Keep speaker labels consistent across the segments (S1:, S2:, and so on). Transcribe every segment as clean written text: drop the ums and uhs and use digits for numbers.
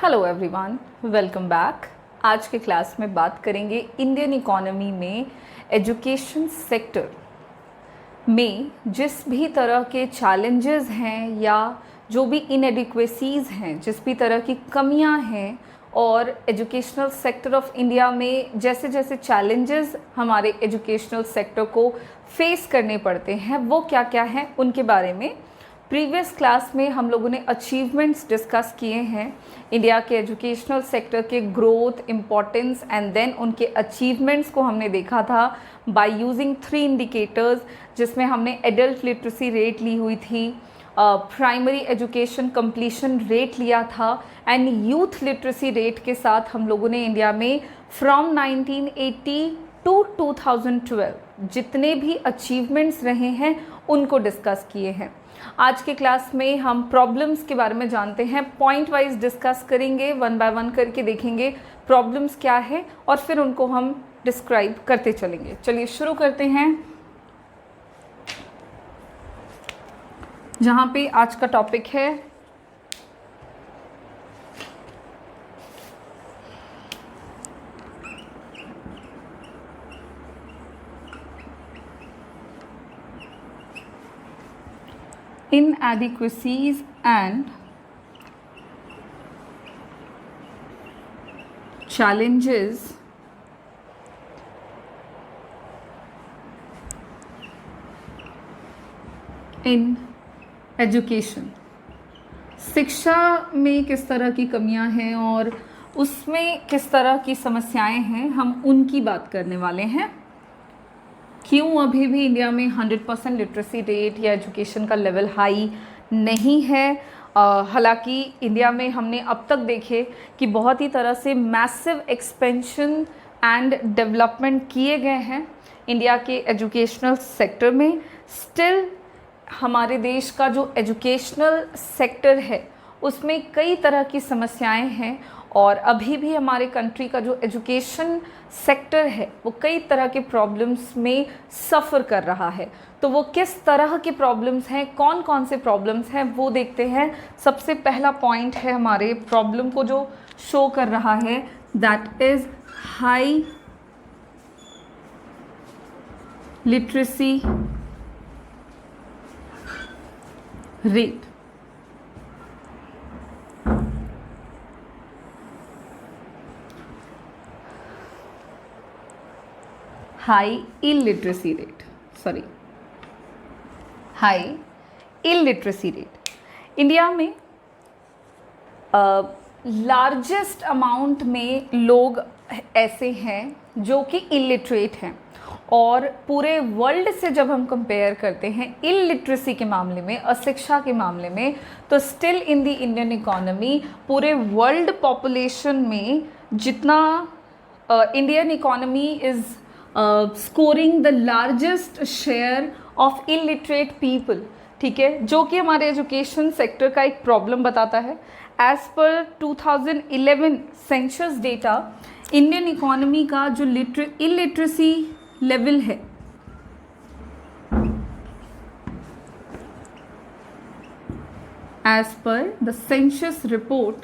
S1: Hello everyone, welcome back. आज के class में बात करेंगे इंडियन इकोनॉमी में एजुकेशन सेक्टर में जिस भी तरह के चैलेंजेस हैं या जो भी इनएडिक्वेसीज़ हैं, जिस भी तरह की कमियां हैं और एजुकेशनल सेक्टर ऑफ इंडिया में जैसे जैसे चैलेंजेस हमारे एजुकेशनल सेक्टर को फेस करने पड़ते हैं वो क्या क्या हैं उनके बारे में प्रीवियस क्लास में हम लोगों ने अचीवमेंट्स डिस्कस किए हैं। इंडिया के एजुकेशनल सेक्टर के ग्रोथ, इम्पोर्टेंस एंड देन उनके अचीवमेंट्स को हमने देखा था बाय यूजिंग 3 इंडिकेटर्स, जिसमें हमने एडल्ट लिटरेसी रेट ली हुई थी, प्राइमरी एजुकेशन कंप्लीशन रेट लिया था एंड यूथ लिटरेसी रेट के साथ हम लोगों ने इंडिया में फ्रॉम 1980 टू 2012 जितने भी अचीवमेंट्स रहे हैं उनको डिस्कस किए हैं। आज के क्लास में हम प्रॉब्लम्स के बारे में जानते हैं, पॉइंट वाइज डिस्कस करेंगे, 1 बाय 1 करके देखेंगे प्रॉब्लम्स क्या है और फिर उनको हम डिस्क्राइब करते चलेंगे। चलिए शुरू करते हैं। जहाँ पे आज का टॉपिक है inadequacies and challenges in education। शिक्षा में किस तरह की कमियां हैं और उसमें किस तरह की समस्याएं हैं, हम उनकी बात करने वाले हैं। क्यों अभी भी इंडिया में 100% लिटरेसी रेट या एजुकेशन का लेवल हाई नहीं है। हालांकि इंडिया में हमने अब तक देखे कि बहुत ही तरह से मैसिव एक्सपेंशन एंड डेवलपमेंट किए गए हैं इंडिया के एजुकेशनल सेक्टर में। स्टिल हमारे देश का जो एजुकेशनल सेक्टर है उसमें कई तरह की समस्याएं हैं और अभी भी हमारे कंट्री का जो एजुकेशन सेक्टर है वो कई तरह के प्रॉब्लम्स में सफ़र कर रहा है। तो वो किस तरह के प्रॉब्लम्स हैं, कौन कौन से प्रॉब्लम्स हैं वो देखते हैं। सबसे पहला पॉइंट है हमारे प्रॉब्लम को जो शो कर रहा है, that is high literacy rate. High illiteracy rate India में लार्जेस्ट अमाउंट में लोग ऐसे हैं जो कि इलिटरेट हैं और पूरे वर्ल्ड से जब हम कंपेयर करते हैं इलिटरेसी के मामले में, अशिक्षा के मामले में, तो still in the Indian economy पूरे वर्ल्ड पॉपुलेशन में जितना Indian economy is scoring the largest share of illiterate people, ठीक है, जो कि हमारे एजुकेशन सेक्टर का एक प्रॉब्लम बताता है। एज पर 2011 सेंसस डेटा, इंडियन इकोनॉमी का जो इलिटरेसी लेवल है एज पर द सेंसस रिपोर्ट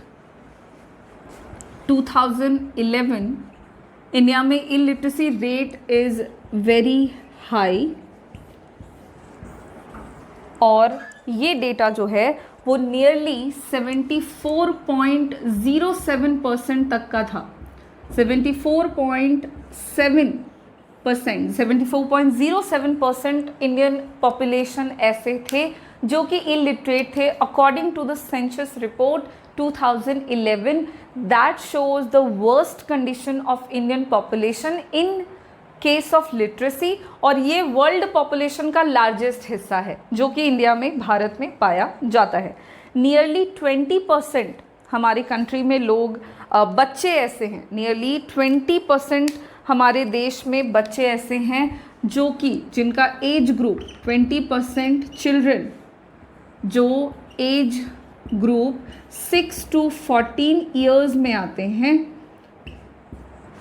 S1: 2011, इंडिया में illiteracy rate is very high और ये डेटा जो है वो नियरली 74.07% तक का था। 74.07% इंडियन पॉपुलेशन ऐसे थे जो कि इलिटरेट थे according to the census report 2011 that shows the worst condition of Indian population in case of literacy। और ये वर्ल्ड पॉपुलेशन का लार्जेस्ट हिस्सा है जो कि इंडिया में, भारत में पाया जाता है। नियरली 20% हमारी कंट्री में लोग बच्चे ऐसे हैं, नियरली 20% हमारे देश में बच्चे ऐसे हैं जो कि जिनका एज ग्रुप 20% चिल्ड्रन जो एज ग्रुप 6 to 14 ईयर्स में आते हैं,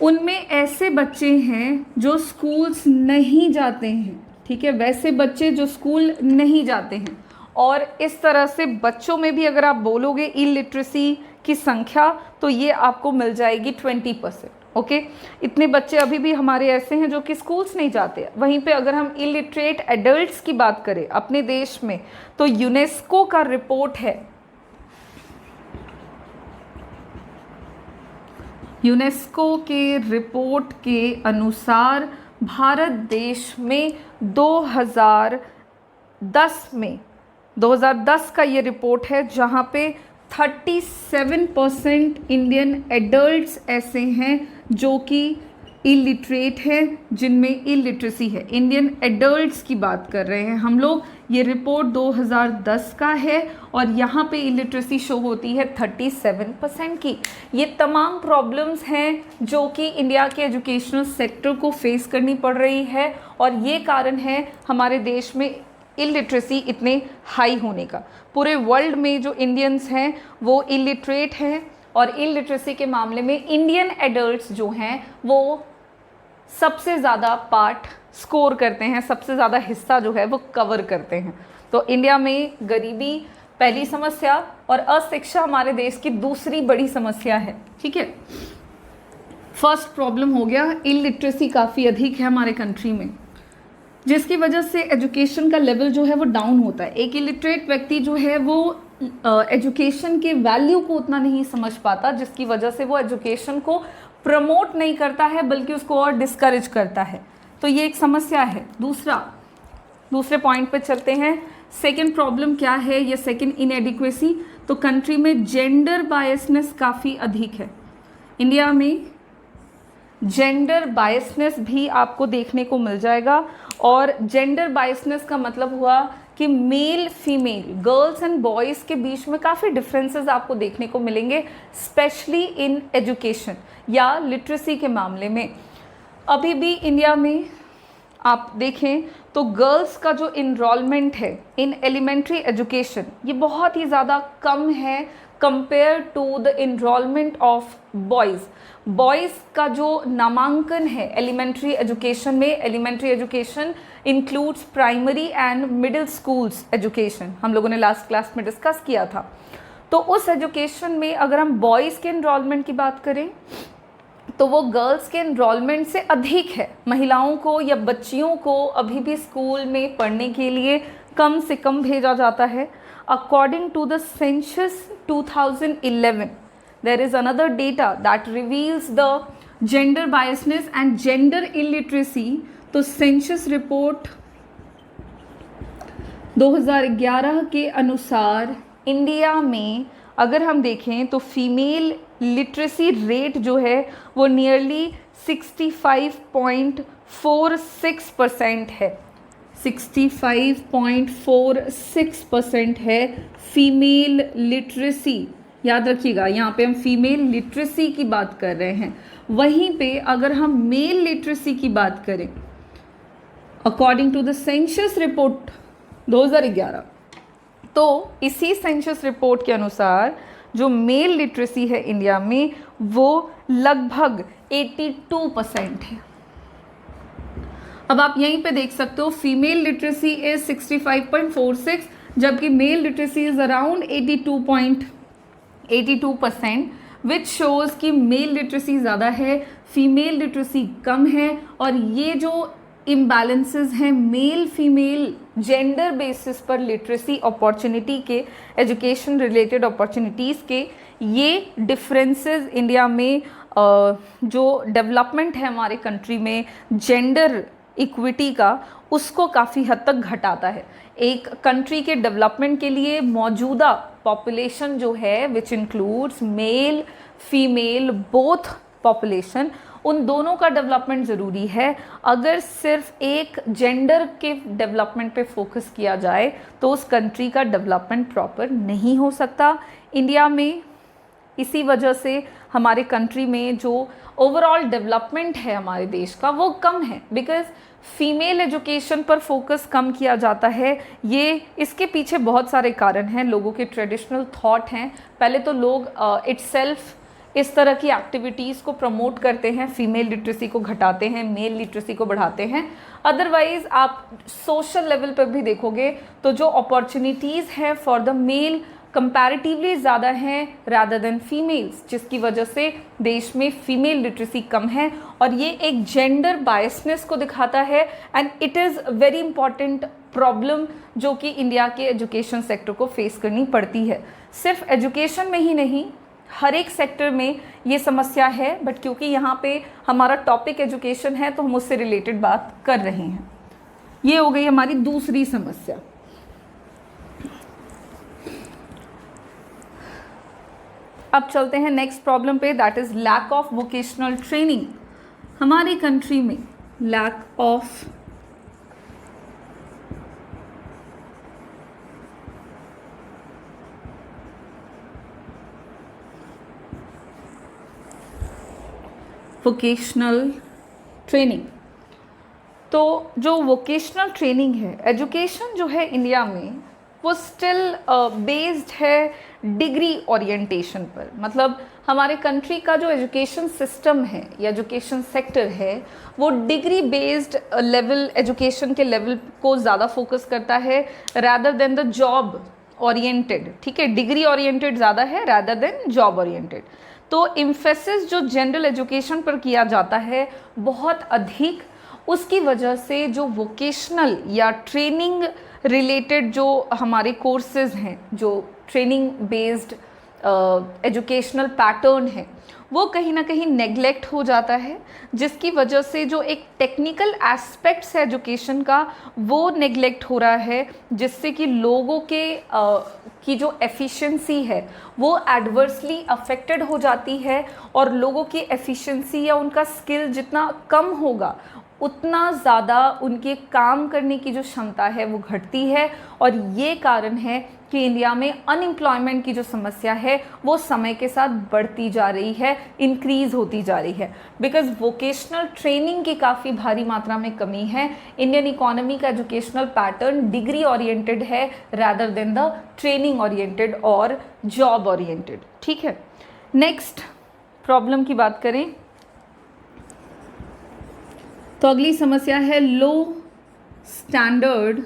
S1: उनमें ऐसे बच्चे हैं जो स्कूल्स नहीं जाते हैं, ठीक है, वैसे बच्चे जो स्कूल नहीं जाते हैं और इस तरह से बच्चों में भी अगर आप बोलोगे इलिटरेसी की संख्या तो ये आपको मिल जाएगी 20%। ओके, इतने बच्चे अभी भी हमारे ऐसे हैं जो कि स्कूल्स नहीं जाते। वहीं पे अगर हम इलिटरेट एडल्ट्स की बात करें अपने देश में, तो यूनेस्को का रिपोर्ट है, यूनेस्को के रिपोर्ट के अनुसार भारत देश में 2010 का ये रिपोर्ट है जहाँ पे 37% इंडियन एडल्ट्स ऐसे हैं जो कि इलिटरेट है, जिनमें इलिटरेसी है। इंडियन एडल्ट्स की बात कर रहे हैं हम लोग। ये रिपोर्ट 2010 का है और यहाँ पे इलिटरेसी शो होती है 37% की। ये तमाम प्रॉब्लम्स हैं जो कि इंडिया के एजुकेशनल सेक्टर को फेस करनी पड़ रही है और ये कारण है हमारे देश में इलिटरेसी इतने हाई होने का। पूरे वर्ल्ड में जो इंडियंस हैं वो इलिटरेट हैं और इलिटरेसी के मामले में इंडियन एडल्ट्स जो हैं वो सबसे ज़्यादा पार्ट स्कोर करते हैं, सबसे ज़्यादा हिस्सा जो है वो कवर करते हैं। तो इंडिया में गरीबी पहली समस्या और अशिक्षा हमारे देश की दूसरी बड़ी समस्या है। ठीक है, फर्स्ट प्रॉब्लम हो गया, इलिटरेसी काफ़ी अधिक है हमारे कंट्री में, जिसकी वजह से एजुकेशन का लेवल जो है वो डाउन होता है। एक इलिटरेट व्यक्ति जो है वो एजुकेशन के वैल्यू को उतना नहीं समझ पाता, जिसकी वजह से वो एजुकेशन को प्रमोट नहीं करता है बल्कि उसको और डिस्करेज करता है। तो ये एक समस्या है। दूसरे पॉइंट पे चलते हैं। सेकंड प्रॉब्लम क्या है, ये सेकंड इनएडिक्वेसी। तो कंट्री में जेंडर बायसनेस काफ़ी अधिक है। इंडिया में जेंडर बायसनेस भी आपको देखने को मिल जाएगा और जेंडर बायसनेस का मतलब हुआ कि male female, girls and boys के बीच में काफ़ी डिफरेंसेस आपको देखने को मिलेंगे, स्पेशली इन एजुकेशन या लिटरेसी के मामले में। अभी भी इंडिया में आप देखें तो गर्ल्स का जो इनरोलमेंट है इन एलिमेंट्री एजुकेशन ये बहुत ही ज़्यादा कम है compare to the enrollment of boys. Boys का जो नामांकन है एलिमेंट्री एजुकेशन में, elementary education includes primary and middle schools education, हम लोगों ने लास्ट क्लास में डिस्कस किया था। तो उस एजुकेशन में अगर हम बॉयज़ के इनरोलमेंट की बात करें तो वो गर्ल्स के इनरोलमेंट से अधिक है। महिलाओं को या बच्चियों को अभी भी स्कूल में पढ़ने के लिए कम से कम भेजा जाता है। According to the census 2011 there is another data that reveals the gender biasness and gender illiteracy। तो सेंसस रिपोर्ट 2011 के अनुसार इंडिया में अगर हम देखें तो फीमेल लिटरेसी रेट जो है वो नियरली 65.46% है। 65.46% है फीमेल लिटरेसी। याद रखिएगा, यहाँ पे हम फीमेल लिटरेसी की बात कर रहे हैं। वहीं पे अगर हम मेल लिटरेसी की बात करें according to the census report 2011, तो इसी सेंसस रिपोर्ट के अनुसार जो मेल लिटरेसी है इंडिया में वो लगभग 82% है। अब आप यहीं पे देख सकते हो फीमेल लिटरेसी इज 65.46 जबकि mail literacy is around 82%, which shows कि मेल लिटरेसी ज़्यादा है, फीमेल लिटरेसी कम है। और ये जो इम्बैलेंसेस हैं मेल फीमेल जेंडर बेसिस पर लिटरेसी अपॉर्चुनिटी के, एजुकेशन रिलेटेड अपॉर्चुनिटीज़ के, ये डिफरेंसेस इंडिया में जो डेवलपमेंट है हमारे कंट्री में जेंडर इक्विटी का, उसको काफ़ी हद तक घटाता है। एक कंट्री के डेवलपमेंट के लिए मौजूदा पॉपुलेशन जो है which includes male female both population, उन दोनों का डेवलपमेंट ज़रूरी है। अगर सिर्फ एक जेंडर के डेवलपमेंट पे फोकस किया जाए तो उस कंट्री का डेवलपमेंट प्रॉपर नहीं हो सकता। इंडिया में इसी वजह से हमारे कंट्री में जो ओवरऑल डेवलपमेंट है हमारे देश का वो कम है, बिकॉज फीमेल एजुकेशन पर फोकस कम किया जाता है। ये इसके पीछे बहुत सारे कारण हैं, लोगों के ट्रेडिशनल थॉट हैं। पहले तो लोग इट्सेल्फ इस तरह की एक्टिविटीज़ को प्रमोट करते हैं, फीमेल लिटरेसी को घटाते हैं, मेल लिटरेसी को बढ़ाते हैं। अदरवाइज आप सोशल लेवल पर भी देखोगे तो जो अपॉर्चुनिटीज़ हैं फॉर द मेल कंपैरेटिवली ज़्यादा हैं रादर देन फीमेल्स, जिसकी वजह से देश में फीमेल लिटरेसी कम है और ये एक जेंडर बायसनेस को दिखाता है and it is very important problem जो कि इंडिया के एजुकेशन सेक्टर को फेस करनी पड़ती है। सिर्फ एजुकेशन में ही नहीं, हर एक सेक्टर में ये समस्या है, बट क्योंकि यहाँ पे हमारा टॉपिक एजुकेशन है तो हम उससे रिलेटेड बात कर रहे हैं। ये हो गई हमारी दूसरी समस्या। अब चलते हैं नेक्स्ट प्रॉब्लम पे, that is lack of vocational training. हमारी कंट्री में लैक ऑफ वोकेशनल ट्रेनिंग। तो जो वोकेशनल ट्रेनिंग है, एजुकेशन जो है इंडिया में वो स्टिल बेस्ड है डिग्री ओरिएंटेशन पर। मतलब हमारे कंट्री का जो एजुकेशन सिस्टम है या एजुकेशन सेक्टर है वो डिग्री बेस्ड लेवल एजुकेशन के लेवल को ज़्यादा फोकस करता है rather than the job oriented. ठीक है, डिग्री ओरिएंटेड ज़्यादा है रादर देन जॉब ओरिएंटेड। तो इम्फेसिस जो जनरल एजुकेशन पर किया जाता है बहुत अधिक, उसकी वजह से जो वोकेशनल या ट्रेनिंग रिलेटेड जो हमारे कोर्सेज हैं, जो ट्रेनिंग बेस्ड एजुकेशनल पैटर्न है, वो कहीं ना कहीं नेग्लेक्ट हो जाता है, जिसकी वजह से जो एक टेक्निकल एस्पेक्ट्स है एजुकेशन का वो नेग्लेक्ट हो रहा है, जिससे कि लोगों के की जो एफिशिएंसी है वो एडवर्सली अफेक्टेड हो जाती है और लोगों की एफिशिएंसी या उनका स्किल जितना कम होगा उतना ज़्यादा उनके काम करने की जो क्षमता है वो घटती है। और ये कारण है कि इंडिया में अनएम्प्लॉयमेंट की जो समस्या है वो समय के साथ बढ़ती जा रही है, इंक्रीज़ होती जा रही है, बिकॉज वोकेशनल ट्रेनिंग की काफ़ी भारी मात्रा में कमी है। इंडियन इकोनॉमी का एजुकेशनल पैटर्न डिग्री ओरिएंटेड है rather than the training oriented और जॉब ओरिएंटेड। ठीक है, नेक्स्ट प्रॉब्लम की बात करें तो अगली समस्या है लो स्टैंडर्ड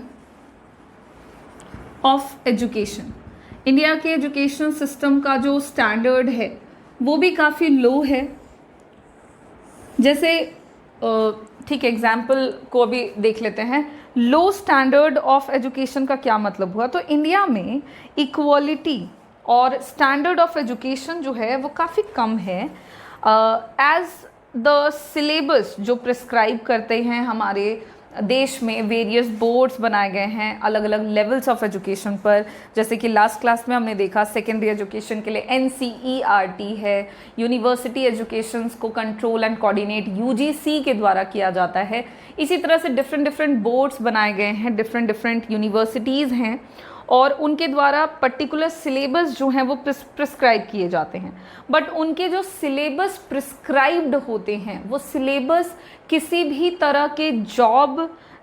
S1: ऑफ एजुकेशन। इंडिया के एजुकेशन सिस्टम का जो स्टैंडर्ड है वो भी काफ़ी लो है। जैसे ठीक एग्जाम्पल को अभी देख लेते हैं, लो स्टैंडर्ड ऑफ एजुकेशन का क्या मतलब हुआ। तो इंडिया में इक्वालिटी और स्टैंडर्ड ऑफ एजुकेशन जो है वो काफ़ी कम है। एज द सिलेबस जो प्रिस्क्राइब करते हैं हमारे देश में वेरियस बोर्ड्स बनाए गए हैं अलग अलग लेवल्स ऑफ एजुकेशन पर। जैसे कि लास्ट क्लास में हमने देखा सेकेंडरी एजुकेशन के लिए NCERT है, यूनिवर्सिटी एजुकेशंस को कंट्रोल एंड कोऑर्डिनेट UGC के द्वारा किया जाता है। इसी तरह से डिफरेंट बोर्ड्स बनाए गए हैं, डिफरेंट यूनिवर्सिटीज़ हैं और उनके द्वारा पर्टिकुलर सिलेबस जो हैं वो प्रिस्क्राइब किए जाते हैं। बट उनके जो सिलेबस प्रिस्क्राइब्ड होते हैं वो सिलेबस किसी भी तरह के जॉब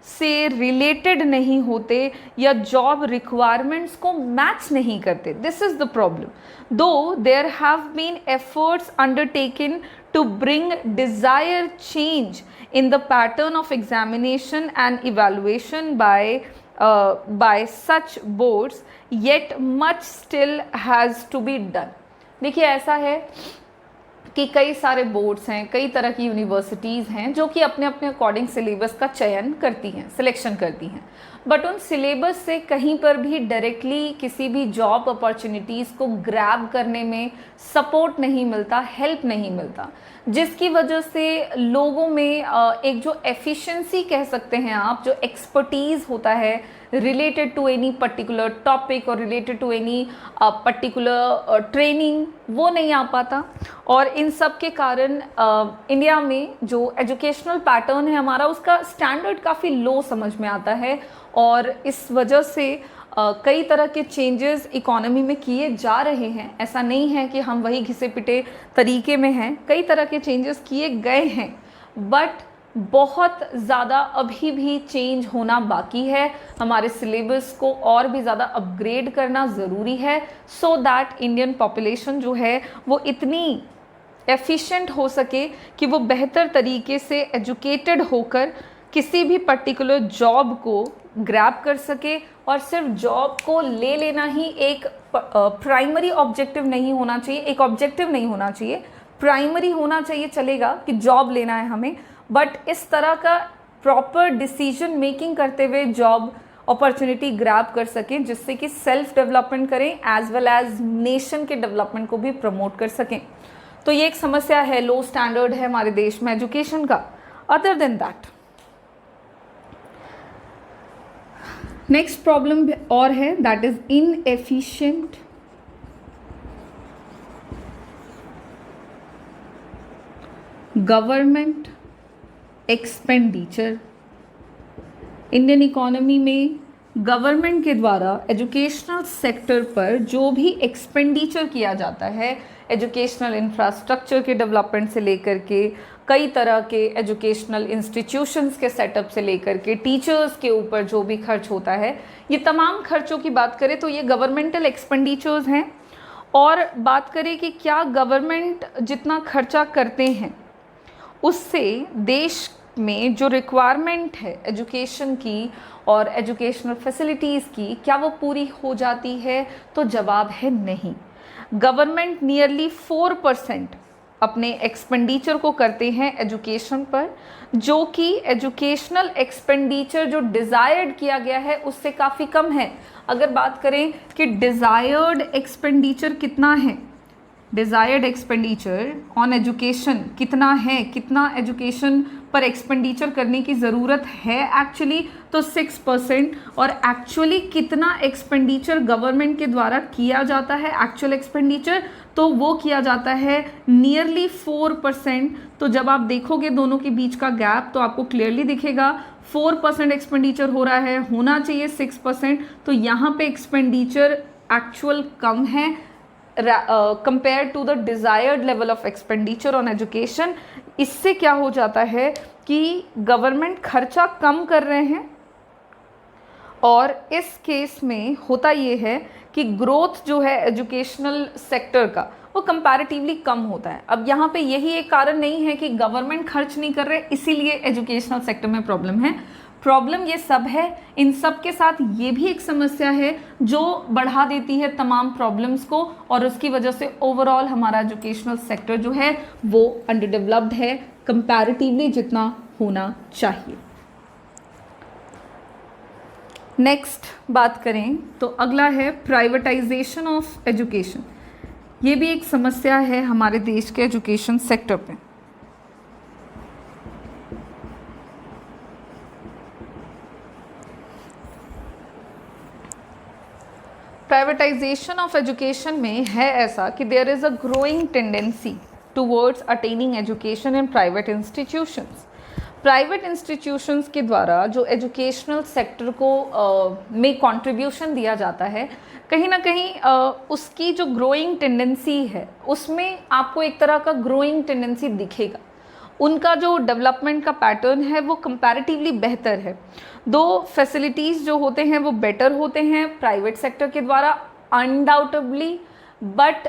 S1: से रिलेटेड नहीं होते या जॉब रिक्वायरमेंट्स को मैच नहीं करते। This is the problem. Though there have been efforts undertaken to bring desired change in the pattern of examination and evaluation by such boards, yet much still has to be done। देखिए ऐसा है कि कई सारे boards हैं, कई तरह की यूनिवर्सिटीज़ हैं जो कि अपने अपने अकॉर्डिंग सिलेबस का चयन करती हैं, सिलेक्शन करती हैं, बट उन सिलेबस से कहीं पर भी डायरेक्टली किसी भी जॉब अपॉर्चुनिटीज़ को ग्रैब करने में सपोर्ट नहीं मिलता, हेल्प नहीं मिलता, जिसकी वजह से लोगों में एक जो एफिशिएंसी कह सकते हैं आप, जो एक्सपर्टीज़ होता है related to any particular topic और related to any particular training, वो नहीं आ पाता। और इन सब के कारण इंडिया में जो एजुकेशनल पैटर्न है हमारा, उसका स्टैंडर्ड काफ़ी लो समझ में आता है और इस वजह से कई तरह के चेंजेस इकोनॉमी में किए जा रहे हैं। ऐसा नहीं है कि हम वही घिसे पिटे तरीके में हैं, कई तरह के चेंजेस किए गए हैं, बट बहुत ज़्यादा अभी भी चेंज होना बाकी है। हमारे सिलेबस को और भी ज़्यादा अपग्रेड करना ज़रूरी है, सो दैट इंडियन पॉपुलेशन जो है वो इतनी एफिशिएंट हो सके, कि वो बेहतर तरीके से एजुकेटेड होकर किसी भी पर्टिकुलर जॉब को ग्रैब कर सके, और सिर्फ जॉब को ले लेना ही एक प्राइमरी ऑब्जेक्टिव नहीं होना चाहिए, एक ऑब्जेक्टिव नहीं होना चाहिए, प्राइमरी होना चाहिए, चलेगा कि जॉब लेना है हमें, बट इस तरह का प्रॉपर डिसीजन मेकिंग करते हुए जॉब अपॉर्चुनिटी ग्रैब कर सकें, जिससे कि सेल्फ डेवलपमेंट करें एज वेल एज नेशन के डेवलपमेंट को भी प्रमोट कर सकें। तो ये एक समस्या है, लो स्टैंडर्ड है हमारे देश में एजुकेशन का। Other than that next problem और है, that is inefficient government expenditure. Indian economy में गवर्नमेंट के द्वारा एजुकेशनल सेक्टर पर जो भी एक्सपेंडिचर किया जाता है, एजुकेशनल इंफ्रास्ट्रक्चर के डेवलपमेंट से लेकर के कई तरह के एजुकेशनल इंस्टीट्यूशंस के सेटअप से लेकर के टीचर्स के ऊपर जो भी खर्च होता है, ये तमाम खर्चों की बात करें तो ये गवर्नमेंटल एक्सपेंडिचर्स हैं। और बात करें कि क्या गवर्नमेंट जितना खर्चा करते हैं उससे देश में जो रिक्वायरमेंट है एजुकेशन की और एजुकेशनल फैसिलिटीज़ की, क्या वो पूरी हो जाती है? तो जवाब है नहीं। गवर्नमेंट नियरली 4% अपने एक्सपेंडिचर को करते हैं एजुकेशन पर, जो कि एजुकेशनल एक्सपेंडिचर जो डिज़ायर्ड किया गया है उससे काफ़ी कम है। अगर बात करें कि डिज़ायर्ड एक्सपेंडिचर कितना है, डिज़ायर्ड एक्सपेंडिचर ऑन एजुकेशन कितना है, कितना एजुकेशन पर एक्सपेंडिचर करने की ज़रूरत है एक्चुअली, तो 6%। और एक्चुअली कितना एक्सपेंडिचर गवर्नमेंट के द्वारा किया जाता है, एक्चुअल एक्सपेंडिचर, तो वो किया जाता है नियरली 4%। तो जब आप देखोगे दोनों के बीच का गैप तो आपको क्लियरली दिखेगा 4% एक्सपेंडिचर हो रहा है, होना चाहिए 6%। तो यहाँ पे एक्सपेंडिचर एक्चुअल कम है compared to the desired level of expenditure on education। इससे क्या हो जाता है कि गवर्नमेंट खर्चा कम कर रहे हैं, और इस केस में होता ये है कि ग्रोथ जो है एजुकेशनल सेक्टर का वो कंपैरेटिवली कम होता है। अब यहाँ पे यही एक कारण नहीं है कि गवर्नमेंट खर्च नहीं कर रहे इसीलिए एजुकेशनल सेक्टर में प्रॉब्लम है। प्रॉब्लम ये सब है, इन सब के साथ ये भी एक समस्या है जो बढ़ा देती है तमाम प्रॉब्लम्स को, और उसकी वजह से ओवरऑल हमारा एजुकेशनल सेक्टर जो है वो अंडर डेवलप्ड है कंपैरेटिवली जितना होना चाहिए। नेक्स्ट बात करें तो अगला है प्राइवेटाइजेशन ऑफ एजुकेशन। ये भी एक समस्या है हमारे देश के एजुकेशन सेक्टर पे। प्राइवेटाइजेशन ऑफ एजुकेशन में है ऐसा कि there is a growing tendency towards attaining education in private institutions. Private institutions के द्वारा जो एजुकेशनल सेक्टर को में कंट्रीब्यूशन दिया जाता है, कहीं ना कहीं उसकी जो ग्रोइंग टेंडेंसी है उसमें आपको एक तरह का ग्रोइंग टेंडेंसी दिखेगा। उनका जो डेवलपमेंट का पैटर्न है वो कंपैरेटिवली बेहतर है। दो फैसिलिटीज़ जो होते हैं वो बेटर होते हैं प्राइवेट सेक्टर के द्वारा अनडाउटेबली, बट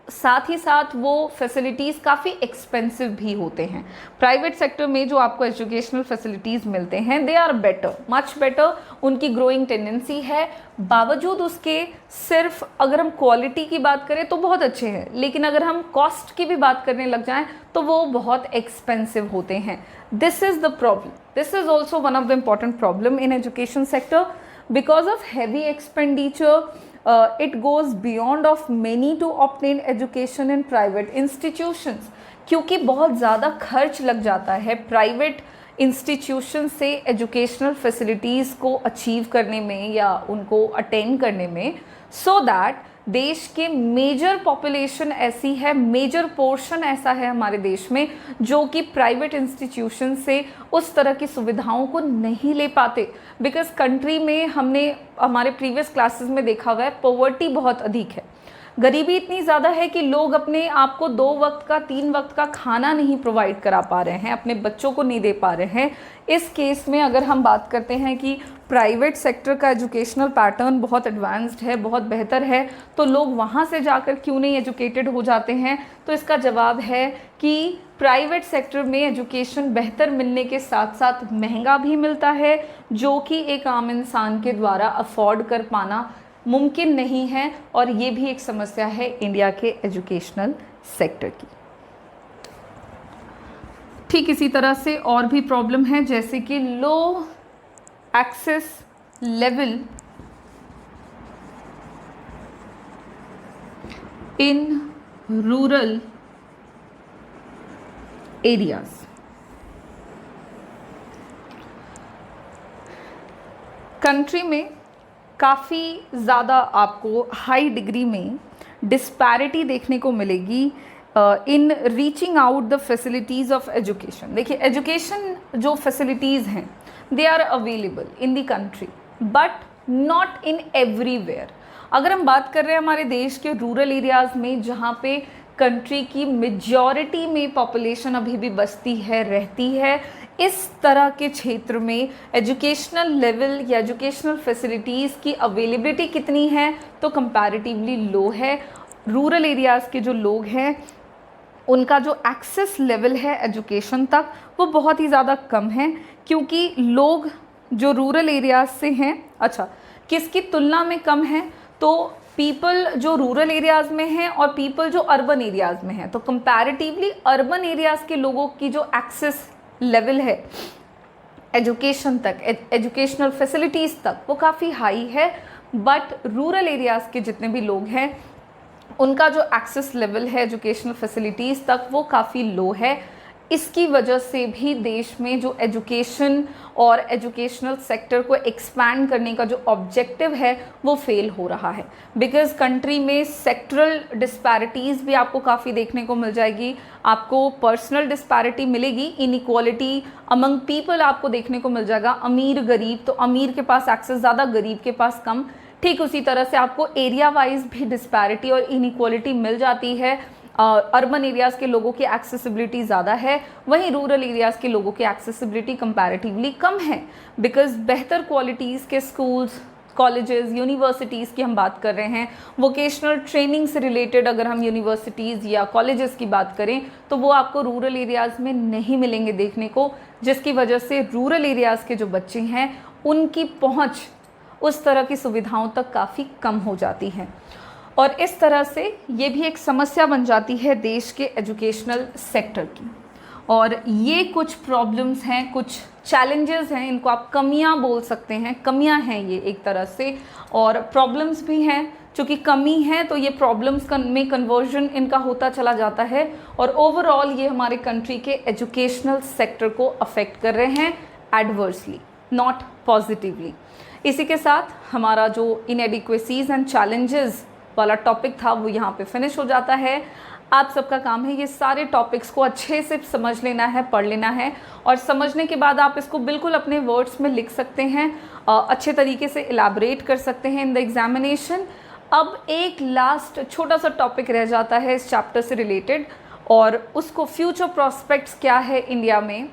S1: साथ ही साथ वो फैसिलिटीज़ काफ़ी एक्सपेंसिव भी होते हैं। प्राइवेट सेक्टर में जो आपको एजुकेशनल फैसिलिटीज़ मिलते हैं they are better, much better, उनकी ग्रोइंग टेंडेंसी है। बावजूद उसके सिर्फ अगर हम क्वालिटी की बात करें तो बहुत अच्छे हैं, लेकिन अगर हम कॉस्ट की भी बात करने लग जाएं तो वो बहुत एक्सपेंसिव होते हैं। This is the problem, this is also one of the important problem in education sector because of heavy expenditure. It goes beyond of many to obtain education in private institutions, क्योंकि बहुत ज़्यादा खर्च लग जाता है private institution से educational facilities को achieve करने में या उनको अटेंड करने में, सो दैट देश के मेजर पॉपुलेशन ऐसी है, मेजर पोर्शन ऐसा है हमारे देश में जो कि प्राइवेट इंस्टीट्यूशन से उस तरह की सुविधाओं को नहीं ले पाते। बिकॉज कंट्री में हमने हमारे प्रीवियस क्लासेस में देखा हुआ है पॉवर्टी बहुत अधिक है। गरीबी इतनी ज़्यादा है कि लोग अपने आप को 2 वक्त का 3 वक्त का खाना नहीं प्रोवाइड करा पा रहे हैं, अपने बच्चों को नहीं दे पा रहे हैं। इस केस में अगर हम बात करते हैं कि प्राइवेट सेक्टर का एजुकेशनल पैटर्न बहुत एडवांस्ड है, बहुत बेहतर है, तो लोग वहाँ से जाकर क्यों नहीं एजुकेटेड हो जाते हैं? तो इसका जवाब है कि प्राइवेट सेक्टर में एजुकेशन बेहतर मिलने के साथ साथ महंगा भी मिलता है, जो कि एक आम इंसान के द्वारा अफोर्ड कर पाना मुमकिन नहीं है, और ये भी एक समस्या है इंडिया के एजुकेशनल सेक्टर की। ठीक इसी तरह से और भी प्रॉब्लम है, जैसे कि low access level in rural areas. Country में काफ़ी ज़्यादा आपको हाई डिग्री में डिस्पैरिटी देखने को मिलेगी in reaching out the facilities of education. देखिए, एजुकेशन जो फैसिलिटीज़ हैं they are available in the country but not in everywhere. अगर हम बात कर रहे हैं हमारे देश के रूरल एरियाज़ में, जहाँ पे कंट्री की मेजॉरिटी में पॉपुलेशन अभी भी बसती है, रहती है, इस तरह के क्षेत्र में एजुकेशनल लेवल या एजुकेशनल फैसिलिटीज़ की अवेलेबिलिटी कितनी है? तो कंपैरेटिवली लो है। रूरल एरियाज़ के जो लोग हैं उनका जो एक्सेस लेवल है एजुकेशन तक वो बहुत ही ज़्यादा कम है, क्योंकि लोग जो रूरल एरियाज से हैं, अच्छा किसकी तुलना में कम है? तो पीपल जो रूरल एरियाज़ में हैं और पीपल जो अर्बन एरियाज़ में हैं। तो कंपैरेटिवली अर्बन एरियाज़ के लोगों की जो एक्सेस लेवल है एजुकेशन तक, एजुकेशनल फैसिलिटीज़ तक, वो काफ़ी हाई है, बट रूरल एरियाज़ के जितने भी लोग हैं उनका जो एक्सेस लेवल है एजुकेशनल फैसिलिटीज़ तक वो काफ़ी लो है। इसकी वजह से भी देश में जो एजुकेशन और एजुकेशनल सेक्टर को एक्सपैंड करने का जो ऑब्जेक्टिव है वो फेल हो रहा है, बिकॉज़ कंट्री में सेक्टरल डिस्पैरिटीज़ भी आपको काफ़ी देखने को मिल जाएगी। आपको पर्सनल डिस्पैरिटी मिलेगी, इनइक्वालिटी अमंग पीपल आपको देखने को मिल जाएगा, अमीर गरीब, तो अमीर के पास एक्सेस ज़्यादा, गरीब के पास कम। ठीक उसी तरह से आपको एरिया वाइज भी डिस्पैरिटी और इनइक्वालिटी मिल जाती है। अर्बन एरियाज़ के लोगों की एक्सेसिबिलिटी ज़्यादा है, वहीं रूरल एरियाज़ के लोगों की एक्सेसिबिलिटी कंपैरेटिवली कम है, बिकॉज़ बेहतर क्वालिटीज़ के स्कूल्स, कॉलेजेस, यूनिवर्सिटीज़ की हम बात कर रहे हैं। वोकेशनल ट्रेनिंग से रिलेटेड अगर हम यूनिवर्सिटीज़ या कॉलेजेस की बात करें तो वो आपको रूरल एरियाज़ में नहीं मिलेंगे देखने को, जिसकी वजह से रूरल एरियाज़ के जो बच्चे हैं उनकी पहुँच उस तरह की सुविधाओं तक काफ़ी कम हो जाती है, और इस तरह से ये भी एक समस्या बन जाती है देश के एजुकेशनल सेक्टर की। और ये कुछ प्रॉब्लम्स हैं, कुछ चैलेंजेस हैं, इनको आप कमियां बोल सकते हैं, कमियां हैं ये एक तरह से, और प्रॉब्लम्स भी हैं। चूँकि कमी है तो ये प्रॉब्लम्स में कन्वर्जन इनका होता चला जाता है, और ओवरऑल ये हमारे कंट्री के एजुकेशनल सेक्टर को अफेक्ट कर रहे हैं एडवर्सली, नॉट पॉजिटिवली। इसी के साथ हमारा जो इनएडिक्वेसीज एंड चैलेंजेस वाला टॉपिक था वो यहाँ पे फिनिश हो जाता है। आप सबका काम है ये सारे टॉपिक्स को अच्छे से समझ लेना है, पढ़ लेना है, और समझने के बाद आप इसको बिल्कुल अपने वर्ड्स में लिख सकते हैं, अच्छे तरीके से इलैबोरेट कर सकते हैं इन द एग्जामिनेशन। अब एक लास्ट छोटा सा टॉपिक रह जाता है इस चैप्टर से रिलेटेड, और उसको फ्यूचर प्रॉस्पेक्ट्स क्या है इंडिया में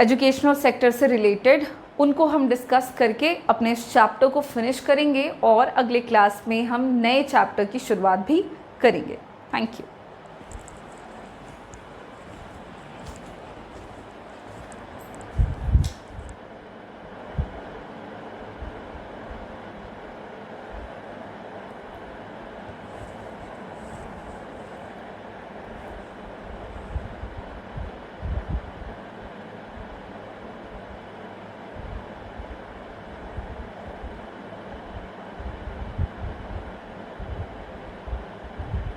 S1: एजुकेशनल सेक्टर से रिलेटेड, उनको हम डिस्कस करके अपने इस चैप्टर को फिनिश करेंगे, और अगले क्लास में हम नए चैप्टर की शुरुआत भी करेंगे। Thank you.